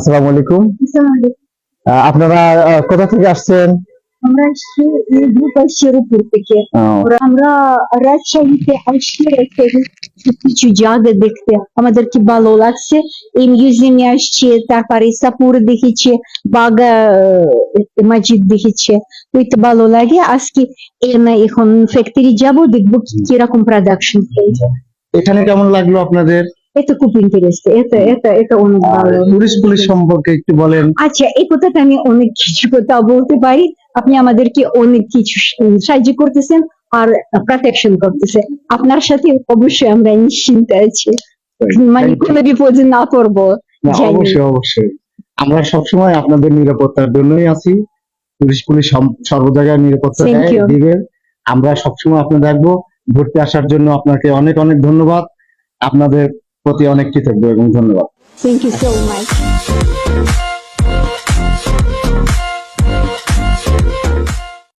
আসসালামু আলাইকুম। আপনারা কোথা থেকে আসছেন? আমরা আসছি রূপসী থেকে। আমরা রাজশাহীতে আসছি, কিছু জায়গা দেখতে আমাদের কি ভালো লাগছে। এই মিউজিয়ামে আসছি, তারপরে সাপুর দেখেছি, বাগা মসজিদ দেখেছি, ওইটা ভালো লাগে। আজকে এখন ফ্যাক্টরি যাব, দেখবো কিরকম প্রোডাকশন হয়েছে। এখানে কেমন লাগলো আপনাদের? এটা খুব ইন্টারেস্ট, এটা অনেক ভালো। টুরিস্ট পুলিশ সম্পর্কে একটু বলেন। আচ্ছা, এই কথাটা আমি অনেক কিছু কথা বলতে পারি। আপনি আমাদেরকে অনেক কিছু সাহায্য করতেছেন আর প্রোটেকশন করতেছেন। আপনার সাথে অবশ্যই আমরা নিশ্চিন্ত আছি, মানে কোনো বিপদে না পড়বো। অবশ্যই অবশ্যই, আমরা সবসময় আপনাদের নিরাপত্তার জন্যই আছি। পুলিশ পুলিশ সর্ব জায়গায় নিরাপত্তা দিবেন। আমরা সবসময় আপনাদের দেখবো। ঘুরতে আসার জন্য আপনাকে অনেক অনেক ধন্যবাদ। আপনাদের প্রতি অনেক কৃতজ্ঞ এবং ধন্যবাদ। Thank you so much.